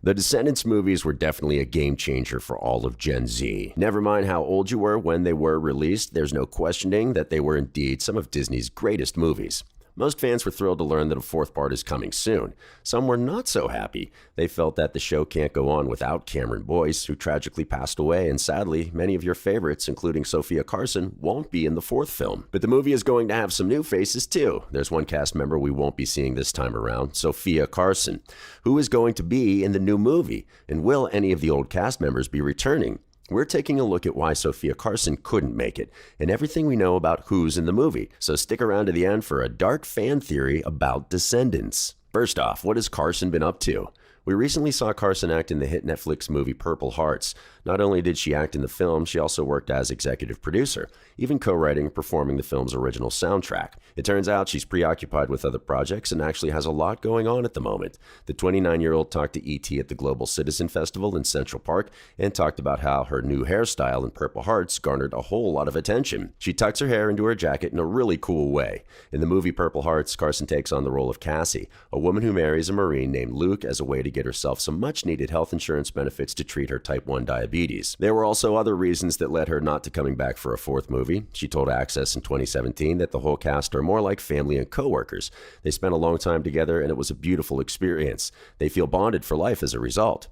The Descendants movies were definitely a game changer for all of Gen Z. Never mind how old you were when they were released, there's no questioning that they were indeed some of Disney's greatest movies. Most fans were thrilled to learn that a fourth part is coming soon. Some were not so happy. They felt that the show can't go on without Cameron Boyce, who tragically passed away, and sadly, many of your favorites, including Sofia Carson, won't be in the fourth film. But the movie is going to have some new faces too. There's one cast member we won't be seeing this time around, Sofia Carson. Who is going to be in the new movie? And will any of the old cast members be returning? We're taking a look at why Sofia Carson couldn't make it, and everything we know about who's in the movie, so stick around to the end for a dark fan theory about Descendants. First off, what has Carson been up to? We recently saw Carson act in the hit Netflix movie Purple Hearts. Not only did she act in the film, she also worked as executive producer, even co-writing and performing the film's original soundtrack. It turns out she's preoccupied with other projects and actually has a lot going on at the moment. The 29-year-old talked to E.T. at the Global Citizen Festival in Central Park and talked about how her new hairstyle in Purple Hearts garnered a whole lot of attention. She tucks her hair into her jacket in a really cool way. In the movie Purple Hearts, Carson takes on the role of Cassie, a woman who marries a Marine named Luke as a way to get herself some much-needed health insurance benefits to treat her type 1 diabetes. There were also other reasons that led her not to coming back for a fourth movie. She told Access in 2017 that the whole cast are more like family and co-workers. They spent a long time together and it was a beautiful experience. They feel bonded for life as a result.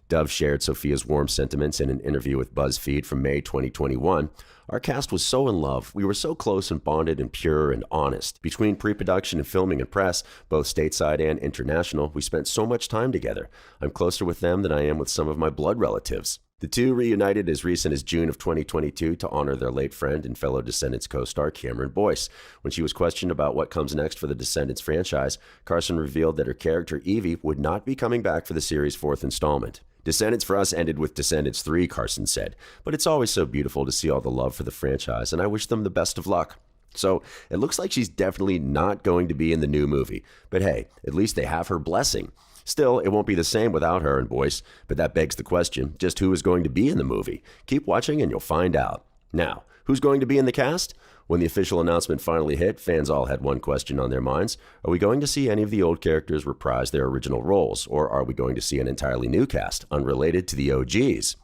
Dove shared Sophia's warm sentiments in an interview with BuzzFeed from May 2021. Our cast was so in love. We were so close and bonded and pure and honest. Between pre-production and filming and press, both stateside and international, we spent so much time together. I'm closer with them than I am with some of my blood relatives. The two reunited as recent as June of 2022 to honor their late friend and fellow Descendants co-star Cameron Boyce. When she was questioned about what comes next for the Descendants franchise, Carson revealed that her character Evie would not be coming back for the series' fourth installment. Descendants for us ended with Descendants 3, Carson said, but it's always so beautiful to see all the love for the franchise, and I wish them the best of luck. So it looks like she's definitely not going to be in the new movie, but hey, at least they have her blessing. Still, it won't be the same without her and Boyce, but that begs the question, just who is going to be in the movie? Keep watching and you'll find out. Now, who's going to be in the cast? When the official announcement finally hit, fans all had one question on their minds. Are we going to see any of the old characters reprise their original roles, or are we going to see an entirely new cast, unrelated to the OGs?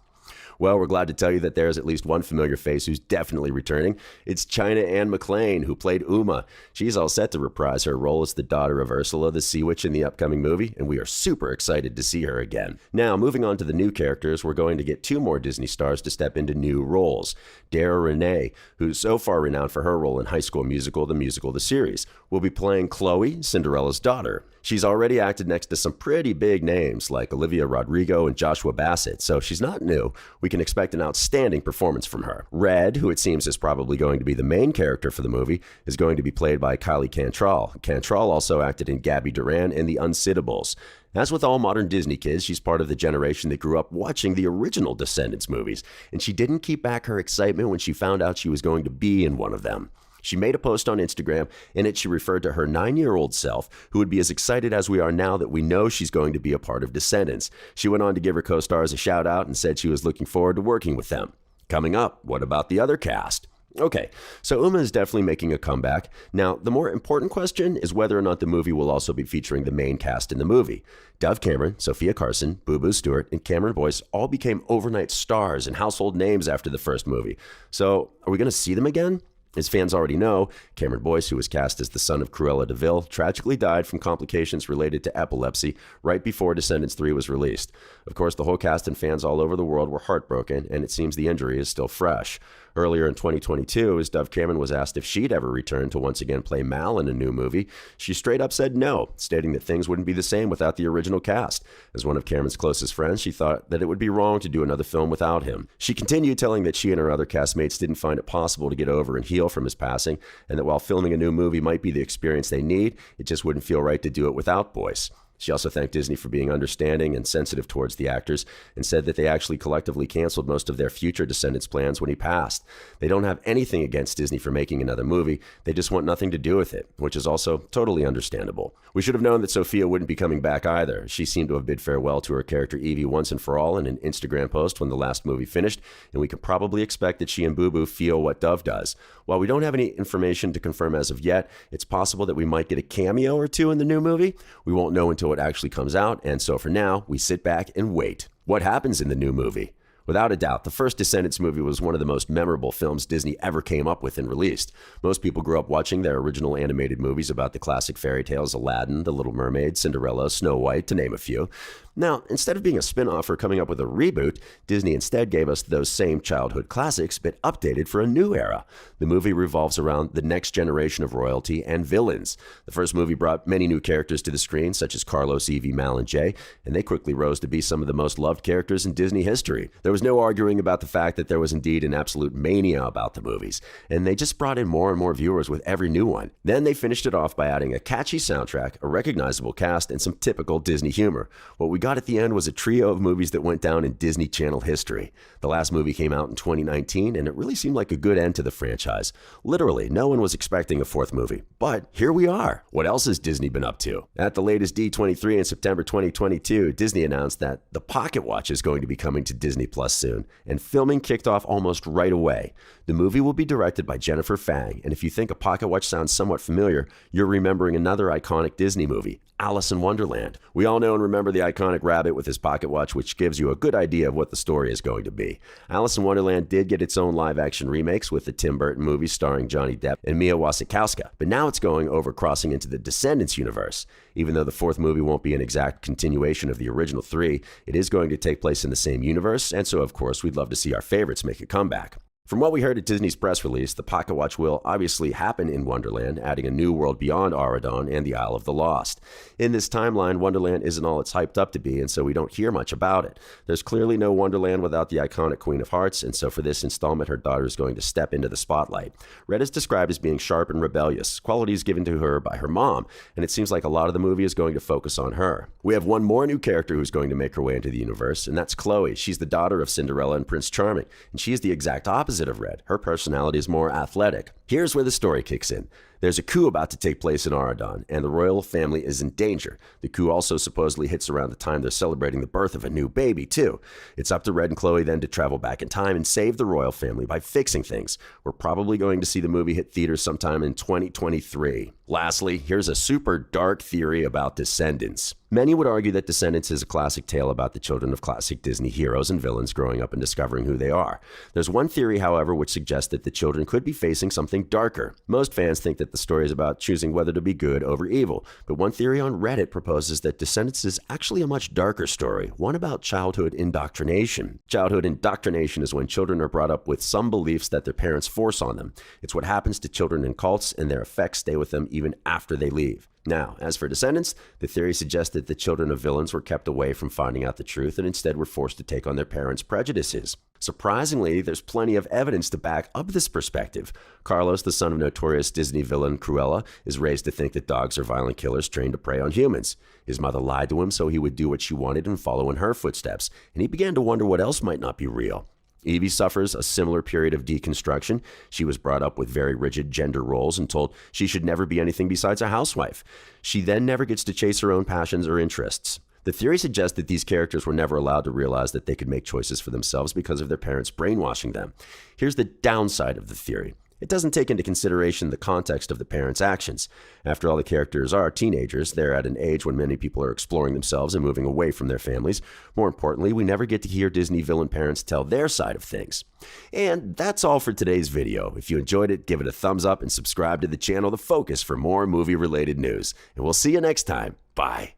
Well, we're glad to tell you that there's at least one familiar face who's definitely returning. It's China Anne McClain, who played Uma. She's all set to reprise her role as the daughter of Ursula, the Sea Witch in the upcoming movie, and we are super excited to see her again. Now, moving on to the new characters, we're going to get two more Disney stars to step into new roles. Dara Renee, who's so far renowned for her role in High School Musical, the series, will be playing Chloe, Cinderella's daughter. She's already acted next to some pretty big names like Olivia Rodrigo and Joshua Bassett, so she's not new. We can expect an outstanding performance from her. Red, who it seems is probably going to be the main character for the movie, is going to be played by Kylie Cantrell. Cantrell also acted in Gabby Duran and The Unsittables. As with all modern Disney kids, she's part of the generation that grew up watching the original Descendants movies, and she didn't keep back her excitement when she found out she was going to be in one of them. She made a post on Instagram. In it, she referred to her 9-year-old self, who would be as excited as we are now that we know she's going to be a part of Descendants. She went on to give her co-stars a shout out and said she was looking forward to working with them. Coming up, what about the other cast? Okay, so Uma is definitely making a comeback. Now, the more important question is whether or not the movie will also be featuring the main cast in the movie. Dove Cameron, Sofia Carson, Boo Boo Stewart, and Cameron Boyce all became overnight stars and household names after the first movie. So, are we going to see them again? As fans already know, Cameron Boyce, who was cast as the son of Cruella de Vil, tragically died from complications related to epilepsy right before Descendants 3 was released. Of course, the whole cast and fans all over the world were heartbroken, and it seems the injury is still fresh. Earlier in 2022, as Dove Cameron was asked if she'd ever return to once again play Mal in a new movie, she straight up said no, stating that things wouldn't be the same without the original cast. As one of Cameron's closest friends, she thought that it would be wrong to do another film without him. She continued telling that she and her other castmates didn't find it possible to get over and heal from his passing, and that while filming a new movie might be the experience they need, it just wouldn't feel right to do it without Boyce. She also thanked Disney for being understanding and sensitive towards the actors and said that they actually collectively canceled most of their future Descendants plans when he passed. They don't have anything against Disney for making another movie. They just want nothing to do with it, which is also totally understandable. We should have known that Sofia wouldn't be coming back either. She seemed to have bid farewell to her character Evie once and for all in an Instagram post when the last movie finished, and we can probably expect that she and Boo Boo feel what Dove does. While we don't have any information to confirm as of yet, it's possible that we might get a cameo or two in the new movie. We won't know until until it actually comes out, and so for now, we sit back and wait. What happens in the new movie? Without a doubt, the first Descendants movie was one of the most memorable films Disney ever came up with and released. Most people grew up watching their original animated movies about the classic fairy tales Aladdin, The Little Mermaid, Cinderella, Snow White, to name a few. Now, instead of being a spin-off or coming up with a reboot, Disney instead gave us those same childhood classics, but updated for a new era. The movie revolves around the next generation of royalty and villains. The first movie brought many new characters to the screen, such as Carlos, Evie, Mal, and Jay, and they quickly rose to be some of the most loved characters in Disney history. There was no arguing about the fact that there was indeed an absolute mania about the movies, and they just brought in more and more viewers with every new one. Then they finished it off by adding a catchy soundtrack, a recognizable cast, and some typical Disney humor. What we got at the end was a trio of movies that went down in Disney Channel history. The last movie came out in 2019, and it really seemed like a good end to the franchise. Literally, no one was expecting a fourth movie, but here we are. What else has Disney been up to? At the latest D23 in September 2022, Disney announced that the Pocket Watch is going to be coming to Disney Plus soon, and filming kicked off almost right away. The movie will be directed by Jennifer Fang, and if you think a pocket watch sounds somewhat familiar, you're remembering another iconic Disney movie, Alice in Wonderland. We all know and remember the iconic rabbit with his pocket watch, which gives you a good idea of what the story is going to be. Alice in Wonderland did get its own live-action remakes with the Tim Burton movie starring Johnny Depp and Mia Wasikowska, but now it's going over crossing into the Descendants universe. Even though the fourth movie won't be an exact continuation of the original three, it is going to take place in the same universe, and so of course we'd love to see our favorites make a comeback. From what we heard at Disney's press release, the Pocket Watch will obviously happen in Wonderland, adding a new world beyond Auradon and the Isle of the Lost. In this timeline, Wonderland isn't all it's hyped up to be, and so we don't hear much about it. There's clearly no Wonderland without the iconic Queen of Hearts, and so for this installment, her daughter is going to step into the spotlight. Red is described as being sharp and rebellious, qualities given to her by her mom, and it seems like a lot of the movie is going to focus on her. We have one more new character who's going to make her way into the universe, and that's Chloe. She's the daughter of Cinderella and Prince Charming, and she is the exact opposite of Red. Her personality is more athletic. Here's where the story kicks in. There's a coup about to take place in Auradon, and the royal family is in danger. The coup also supposedly hits around the time they're celebrating the birth of a new baby, too. It's up to Red and Chloe then to travel back in time and save the royal family by fixing things. We're probably going to see the movie hit theaters sometime in 2023. Lastly, here's a super dark theory about Descendants. Many would argue that Descendants is a classic tale about the children of classic Disney heroes and villains growing up and discovering who they are. There's one theory, however, which suggests that the children could be facing something darker. Most fans think that the story is about choosing whether to be good over evil, but one theory on Reddit proposes that Descendants is actually a much darker story, one about childhood indoctrination. Childhood indoctrination is when children are brought up with some beliefs that their parents force on them. It's what happens to children in cults, and their effects stay with them even after they leave. Now, as for Descendants, the theory suggests that the children of villains were kept away from finding out the truth and instead were forced to take on their parents' prejudices. Surprisingly, there's plenty of evidence to back up this perspective. Carlos, the son of notorious Disney villain Cruella, is raised to think that dogs are violent killers trained to prey on humans. His mother lied to him so he would do what she wanted and follow in her footsteps, and he began to wonder what else might not be real. Evie suffers a similar period of deconstruction. She was brought up with very rigid gender roles and told she should never be anything besides a housewife. She then never gets to chase her own passions or interests. The theory suggests that these characters were never allowed to realize that they could make choices for themselves because of their parents brainwashing them. Here's the downside of the theory. It doesn't take into consideration the context of the parents' actions. After all, the characters are teenagers. They're at an age when many people are exploring themselves and moving away from their families. More importantly, we never get to hear Disney villain parents tell their side of things. And that's all for today's video. If you enjoyed it, give it a thumbs up and subscribe to the channel The Focus for more movie-related news. And we'll see you next time. Bye.